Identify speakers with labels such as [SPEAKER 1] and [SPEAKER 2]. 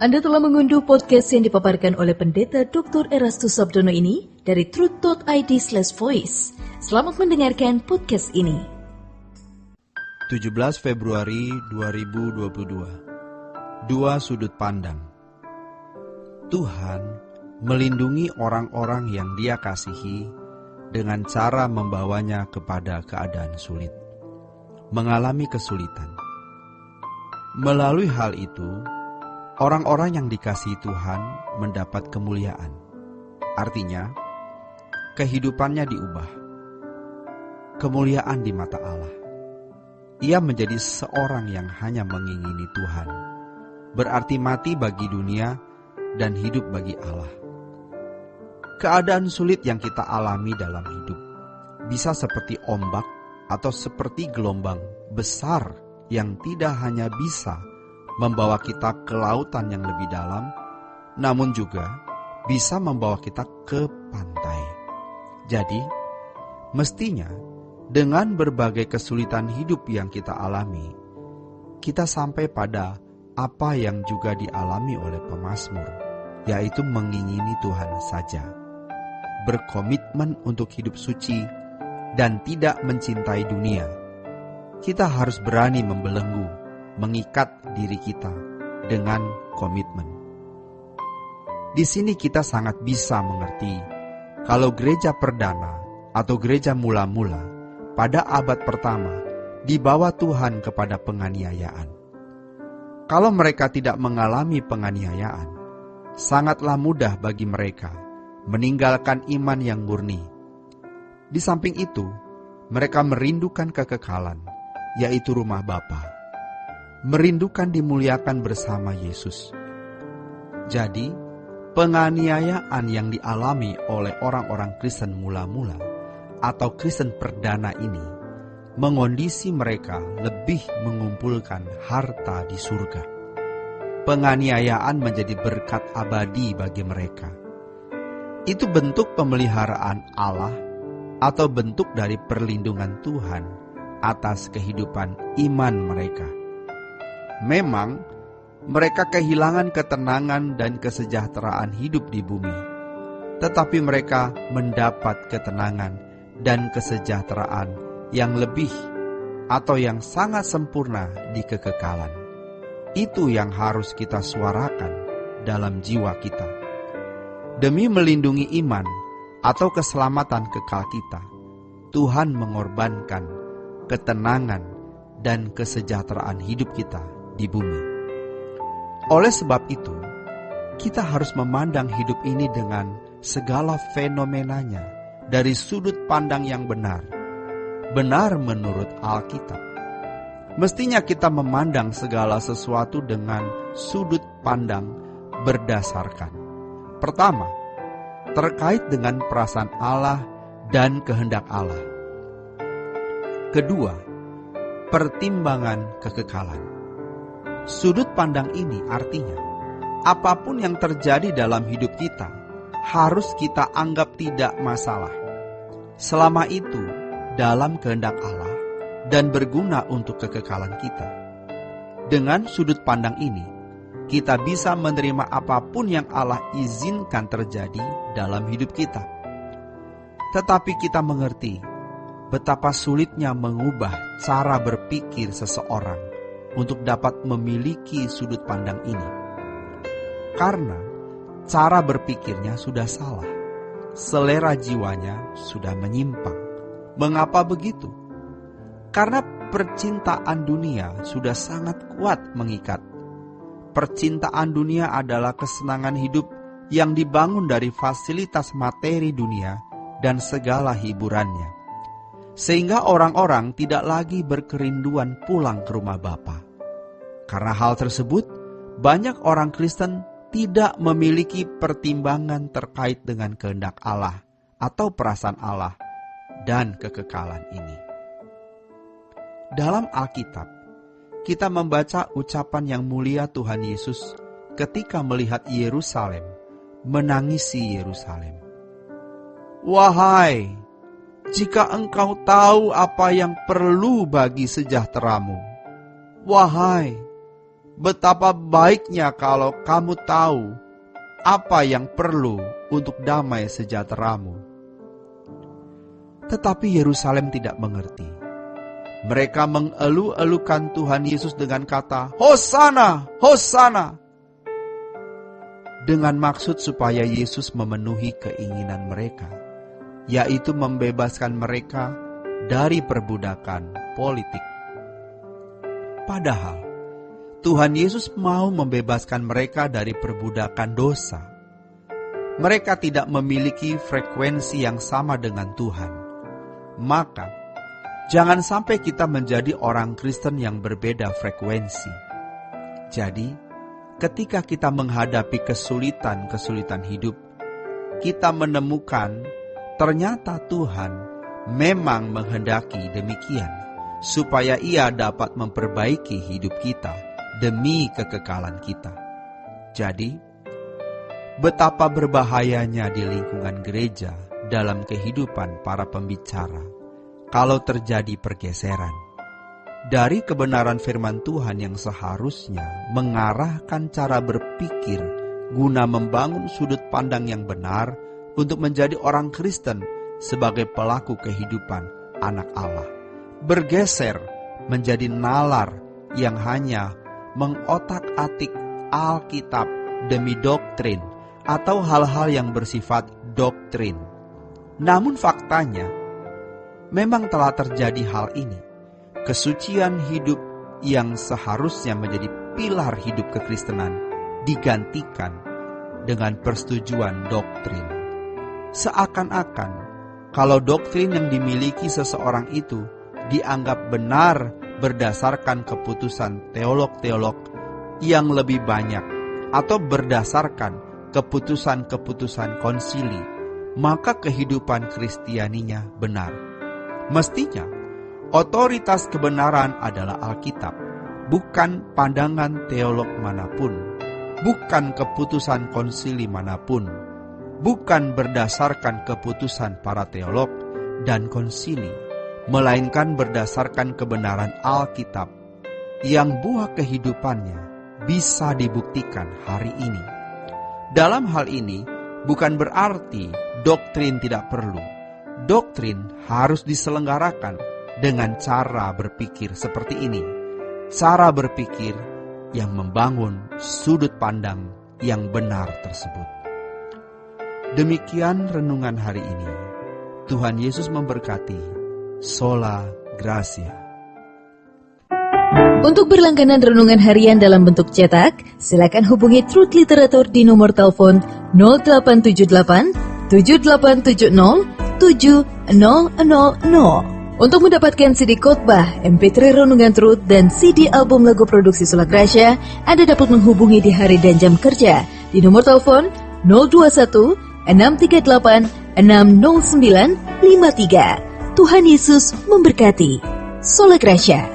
[SPEAKER 1] Anda telah mengunduh podcast yang dipaparkan oleh Pendeta Dr. Erastus Sabdono ini dari truth.id/voice. Selamat mendengarkan podcast ini.
[SPEAKER 2] 17 Februari 2022. Dua sudut pandang. Tuhan melindungi orang-orang yang Dia kasihi dengan cara membawanya kepada keadaan sulit, mengalami kesulitan. Melalui hal itu, orang-orang yang dikasihi Tuhan mendapat kemuliaan. Artinya, kehidupannya diubah. Kemuliaan di mata Allah. Ia menjadi seorang yang hanya mengingini Tuhan. Berarti mati bagi dunia dan hidup bagi Allah. Keadaan sulit yang kita alami dalam hidup bisa seperti ombak atau seperti gelombang besar yang tidak hanya bisa membawa kita ke lautan yang lebih dalam, namun juga bisa membawa kita ke pantai. Jadi, mestinya dengan berbagai kesulitan hidup yang kita alami, kita sampai pada apa yang juga dialami oleh pemazmur, yaitu mengingini Tuhan saja, berkomitmen untuk hidup suci dan tidak mencintai dunia. Kita harus berani membelenggu, mengikat diri kita dengan komitmen. Di sini kita sangat bisa mengerti kalau gereja perdana atau gereja mula-mula pada abad pertama dibawa Tuhan kepada penganiayaan. Kalau mereka tidak mengalami penganiayaan, sangatlah mudah bagi mereka meninggalkan iman yang murni. Di samping itu, mereka merindukan kekekalan, yaitu rumah Bapa. Merindukan dimuliakan bersama Yesus. Jadi, penganiayaan yang dialami oleh orang-orang Kristen mula-mula atau Kristen perdana ini mengondisi mereka lebih mengumpulkan harta di surga. Penganiayaan menjadi berkat abadi bagi mereka. Itu bentuk pemeliharaan Allah atau bentuk dari perlindungan Tuhan atas kehidupan iman mereka. Memang, mereka kehilangan ketenangan dan kesejahteraan hidup di bumi, tetapi mereka mendapat ketenangan dan kesejahteraan yang lebih atau yang sangat sempurna di kekekalan. Itu yang harus kita suarakan dalam jiwa kita. Demi melindungi iman atau keselamatan kekal kita, Tuhan mengorbankan ketenangan dan kesejahteraan hidup kita di bumi. Oleh sebab itu, kita harus memandang hidup ini dengan segala fenomenanya dari sudut pandang yang benar. Benar menurut Alkitab. Mestinya kita memandang segala sesuatu dengan sudut pandang berdasarkan. Pertama, terkait dengan perasaan Allah dan kehendak Allah. Kedua, pertimbangan kekekalan. Sudut pandang ini artinya, apapun yang terjadi dalam hidup kita, harus kita anggap tidak masalah. Selama itu, dalam kehendak Allah dan berguna untuk kekekalan kita. Dengan sudut pandang ini, kita bisa menerima apapun yang Allah izinkan terjadi dalam hidup kita. Tetapi kita mengerti betapa sulitnya mengubah cara berpikir seseorang untuk dapat memiliki sudut pandang ini. Karena cara berpikirnya sudah salah, selera jiwanya sudah menyimpang. Mengapa begitu? Karena percintaan dunia sudah sangat kuat mengikat. Percintaan dunia adalah kesenangan hidup yang dibangun dari fasilitas materi dunia dan segala hiburannya. Sehingga orang-orang tidak lagi berkerinduan pulang ke rumah Bapa. Karena hal tersebut, banyak orang Kristen tidak memiliki pertimbangan terkait dengan kehendak Allah atau perasaan Allah dan kekekalan ini. Dalam Alkitab, kita membaca ucapan yang mulia Tuhan Yesus ketika melihat Yerusalem, menangisi Yerusalem. Wahai, jika engkau tahu apa yang perlu bagi sejahteramu. Wahai, betapa baiknya kalau kamu tahu apa yang perlu untuk damai sejahteramu. Tetapi Yerusalem tidak mengerti. Mereka mengeluh-elukan Tuhan Yesus dengan kata, "Hosana, Hosana!" Dengan maksud supaya Yesus memenuhi keinginan mereka, yaitu membebaskan mereka dari perbudakan politik. Padahal, Tuhan Yesus mau membebaskan mereka dari perbudakan dosa. Mereka tidak memiliki frekuensi yang sama dengan Tuhan. Maka, jangan sampai kita menjadi orang Kristen yang berbeda frekuensi. Jadi, ketika kita menghadapi kesulitan-kesulitan hidup, kita menemukan ternyata Tuhan memang menghendaki demikian, supaya Ia dapat memperbaiki hidup kita demi kekekalan kita. Jadi, betapa berbahayanya di lingkungan gereja dalam kehidupan para pembicara kalau terjadi pergeseran dari kebenaran firman Tuhan yang seharusnya mengarahkan cara berpikir guna membangun sudut pandang yang benar untuk menjadi orang Kristen sebagai pelaku kehidupan anak Allah, bergeser menjadi nalar yang hanya mengotak-atik Alkitab demi doktrin atau hal-hal yang bersifat doktrin. Namun faktanya, memang telah terjadi hal ini. Kesucian hidup yang seharusnya menjadi pilar hidup kekristenan digantikan dengan persetujuan doktrin. Seakan-akan kalau doktrin yang dimiliki seseorang itu dianggap benar berdasarkan keputusan teolog-teolog yang lebih banyak atau berdasarkan keputusan-keputusan konsili, maka kehidupan Kristianinya benar. Mestinya, otoritas kebenaran adalah Alkitab, bukan pandangan teolog manapun, bukan keputusan konsili manapun, bukan berdasarkan keputusan para teolog dan konsili, melainkan berdasarkan kebenaran Alkitab yang buah kehidupannya bisa dibuktikan hari ini. Dalam hal ini, bukan berarti doktrin tidak perlu. Doktrin harus diselenggarakan dengan cara berpikir seperti ini. Cara berpikir yang membangun sudut pandang yang benar tersebut. Demikian renungan hari ini. Tuhan Yesus memberkati. Sola Gracia.
[SPEAKER 1] Untuk berlangganan renungan harian dalam bentuk cetak, silakan hubungi Truth Literatur di nomor telepon 0878 7870 7000. Untuk mendapatkan CD khotbah, MP3 renungan Truth, dan CD album lagu produksi Sola Gracia, Anda dapat menghubungi di hari dan jam kerja di nomor telepon 021 638 60953. Tuhan Yesus memberkati. Sola Gracia.